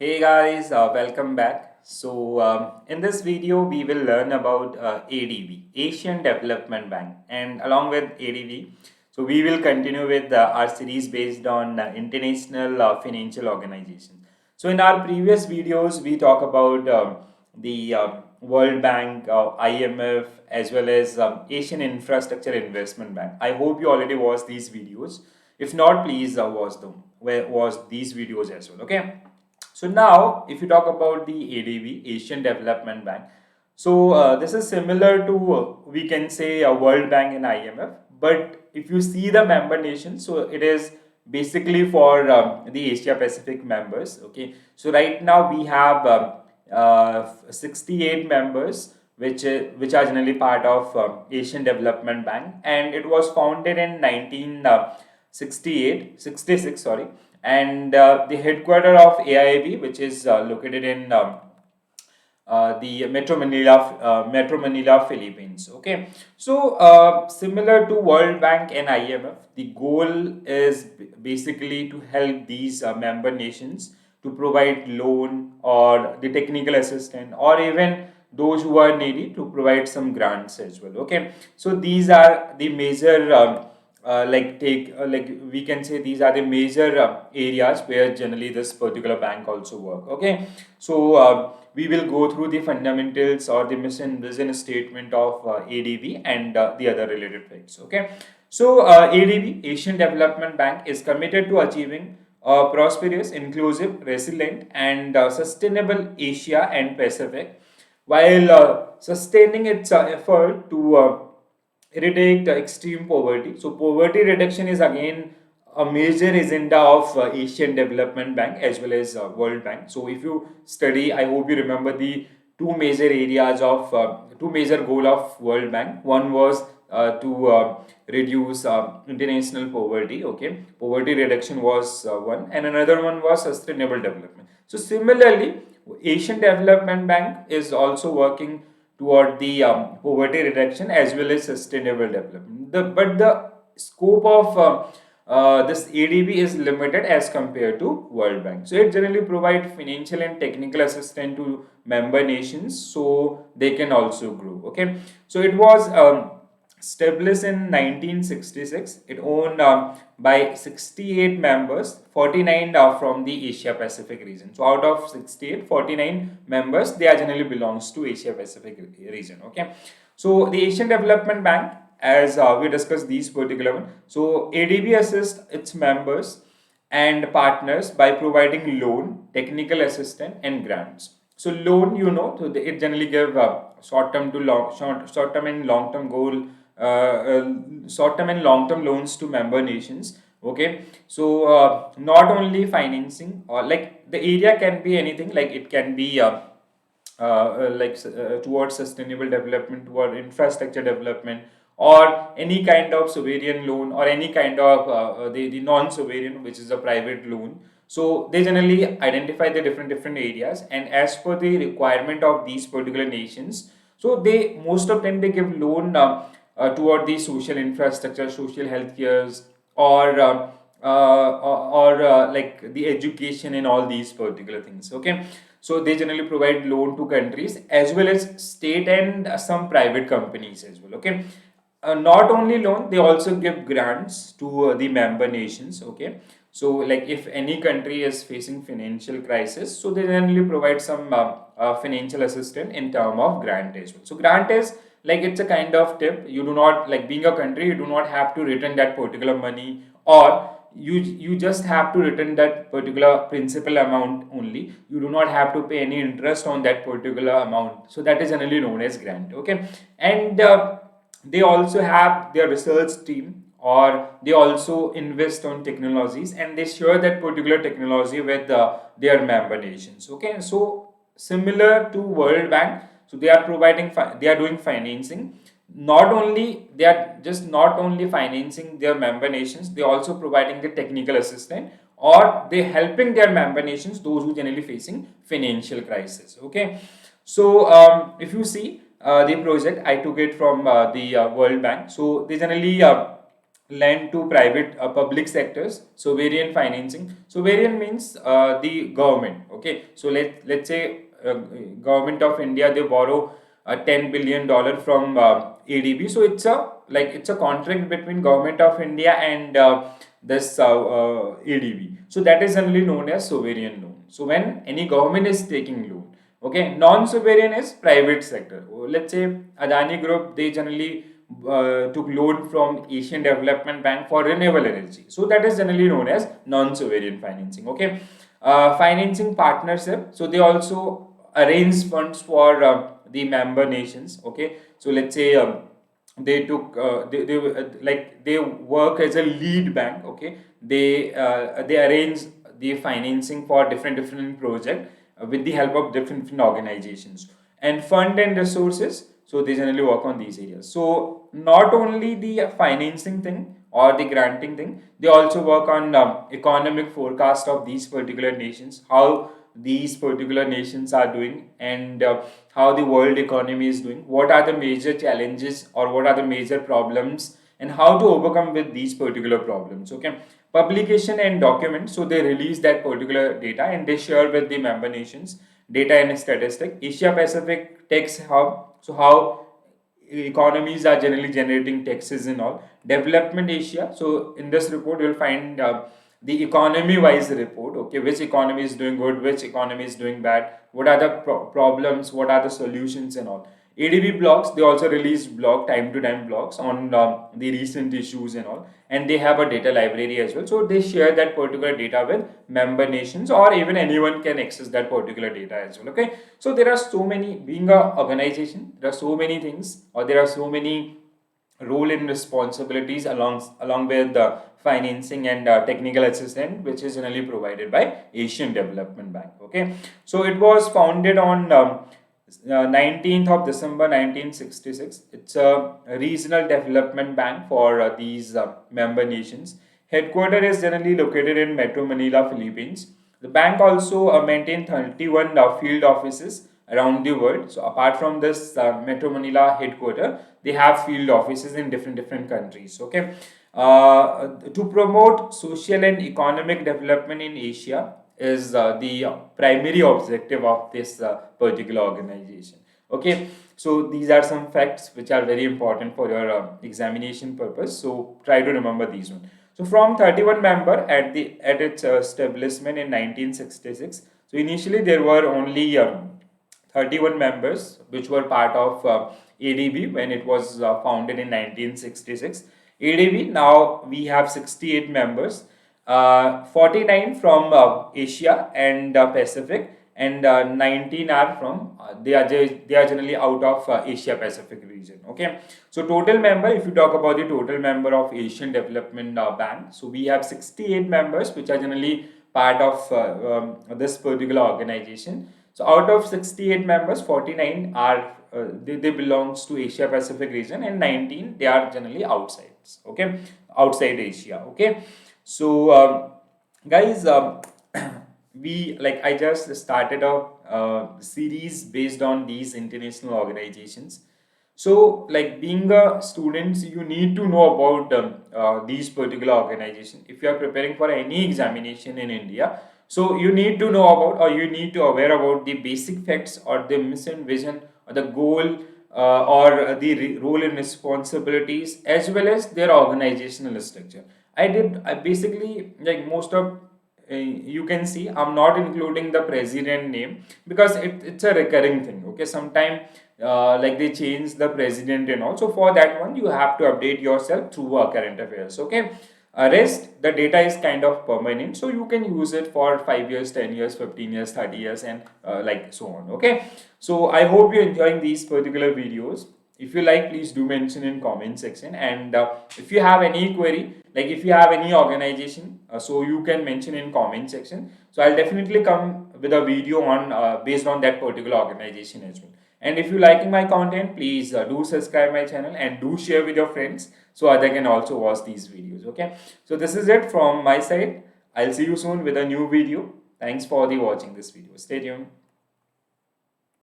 Hey guys, welcome back. In this video, we will learn about ADB, Asian Development Bank, and along with ADB, we will continue with our series based on international financial organizations. So, in our previous videos, we talk about the World Bank, IMF, as well as Asian Infrastructure Investment Bank. I hope you already watched these videos. If not, please watch them. Watch these videos as well. Okay. So now, if you talk about the ADB, Asian Development Bank, this is similar to we can say a World Bank and IMF. But if you see the member nations, so it is basically for the Asia Pacific members. Okay, so right now we have 68 members, which are generally part of Asian Development Bank, and it was founded in 1966, sorry, and the headquarter of AIIB, which is located in the Metro Manila, Philippines. Okay, similar to World Bank and IMF, the goal is basically to help these member nations to provide loan or the technical assistance, or even those who are needy to provide some grants as well. Okay, so these are the major like we can say these are the major areas where generally this particular bank also work. Okay, we will go through the fundamentals or the mission vision statement of ADB and the other related facts. Okay, ADB, Asian Development Bank, is committed to achieving prosperous, inclusive, resilient, and sustainable Asia and Pacific, while sustaining its effort to eradicate extreme poverty. So, poverty reduction is again a major agenda of Asian Development Bank as well as World Bank. So, if you study, I hope you remember the two major goal of World Bank. One was to reduce international poverty. Okay, poverty reduction was one, and another one was sustainable development. So, similarly, Asian Development Bank is also working toward the poverty reduction as well as sustainable development. But the scope of this ADB is limited as compared to World Bank. So it generally provides financial and technical assistance to member nations so they can also grow. Okay, so it was established in 1966. It owned by 68 members, 49 from the Asia Pacific region. So out of 68, 49 members, they are generally belongs to Asia Pacific region. Okay, so the Asian Development Bank, as we discussed these particular one. So ADB assists its members and partners by providing loan, technical assistance, and grants. So loan, it generally give short term and long term goal, short term and long term loans to member nations. Okay, so not only financing, or like the area can be anything, like it can be towards sustainable development, toward infrastructure development, or any kind of sovereign loan, or any kind of the non-sovereign, which is a private loan. So they generally identify the different areas, and as per the requirement of these particular nations, so they most of them they give loan toward the social infrastructure, social health cares, or like the education and all these particular things. Okay, so they generally provide loan to countries as well as state and some private companies as well. Okay, not only loan, they also give grants to the member nations. Okay, so like if any country is facing financial crisis, so they generally provide some financial assistance in term of grant as well. So grant is like it's a kind of tip. You do not, like being a country, you do not have to return that particular money, or you just have to return that particular principal amount only. You do not have to pay any interest on that particular amount. So that is generally known as grant. Okay, and they also have their research team, or they also invest on technologies, and they share that particular technology with their member nations. Okay, so similar to World Bank, so they are providing they are doing financing. Not only they are just not only financing their member nations, they also providing the technical assistance, or they helping their member nations, those who generally facing financial crisis. Okay, so if you see the project, I took it from the World Bank. So they generally lend to private public sectors. Sovereign financing. Sovereign means the government. Okay, so let's say government of India, they borrow $10 billion from ADB. So it's a contract between government of India and this ADB. So that is generally known as sovereign loan. So when any government is taking loan, okay, non-sovereign is private sector. Let's say Adani Group, they generally took loan from Asian Development Bank for renewable energy. So that is generally known as non-sovereign financing. Okay, financing partnership. So they also arrange funds for the member nations. Okay, so let's say they took they work as a lead bank. Okay, they arrange the financing for different project with the help of different organizations, and fund and resources. So they generally work on these areas. So not only the financing thing or the granting thing, they also work on economic forecast of these particular nations, how these particular nations are doing, and how the world economy is doing, what are the major challenges or what are the major problems, and how to overcome with these particular problems. Okay, publication and documents. So they release that particular data and they share with the member nations data and statistic. Asia Pacific tax hub. So how economies are generally generating taxes and all. Development Asia. So in this report you'll find the economy wise report. Okay, which economy is doing good, which economy is doing bad, what are the problems, what are the solutions and all. ADB blogs, they also release time to time blogs on the recent issues and all, and they have a data library as well. So they share that particular data with member nations, or even anyone can access that particular data as well. Okay, so there are so many, being a organization, there are so many things, or there are so many role and responsibilities along with the financing and technical assistance, which is generally provided by Asian Development Bank. Okay, so it was founded on 19th of December 1966. It's a regional development bank for these member nations. Headquarter is generally located in Metro Manila, Philippines. The bank also maintains 31 field offices around the world. So apart from this Metro Manila headquarter, they have field offices in different countries. Okay, to promote social and economic development in Asia is the primary objective of this particular organization. Okay, so these are some facts which are very important for your examination purpose. So try to remember these one. So from 31 member at its establishment in 1966. So initially there were only 31 members which were part of ADB when it was founded in 1966. ADB, now we have 68 members, 49 from Asia and Pacific, and 19 are from they are generally out of Asia Pacific region. Okay, so total member, if you talk about the total member of Asian Development Bank, so we have 68 members which are generally part of this particular organization. So out of 68 members, 49 are they belongs to Asia Pacific region, and 19 they are generally outside. Okay, outside Asia. Okay, so guys, we like I just started a series based on these international organizations. So like being a student, you need to know about these particular organizations. If you are preparing for any examination in India, so you need to know about, or you need to aware about the basic facts or the mission, vision, or the goal, or the role and responsibilities, as well as their organizational structure. I basically, like most of you can see, I'm not including the president name because it's a recurring thing. Okay, sometime like they change the president and also for that one you have to update yourself through current affairs. Okay, rest the data is kind of permanent, so you can use it for 5 years, 10 years, 15 years, 30 years, and like so on. Okay, so I hope you're enjoying these particular videos. If you like, please do mention in comment section, and if you have any query, like if you have any organization, so you can mention in comment section. So I'll definitely come with a video on based on that particular organization as well. And if you liking my content, please do subscribe my channel and do share with your friends so other can also watch these videos. Okay, so this is it from my side. I'll see you soon with a new video. Thanks for the watching this video. Stay tuned.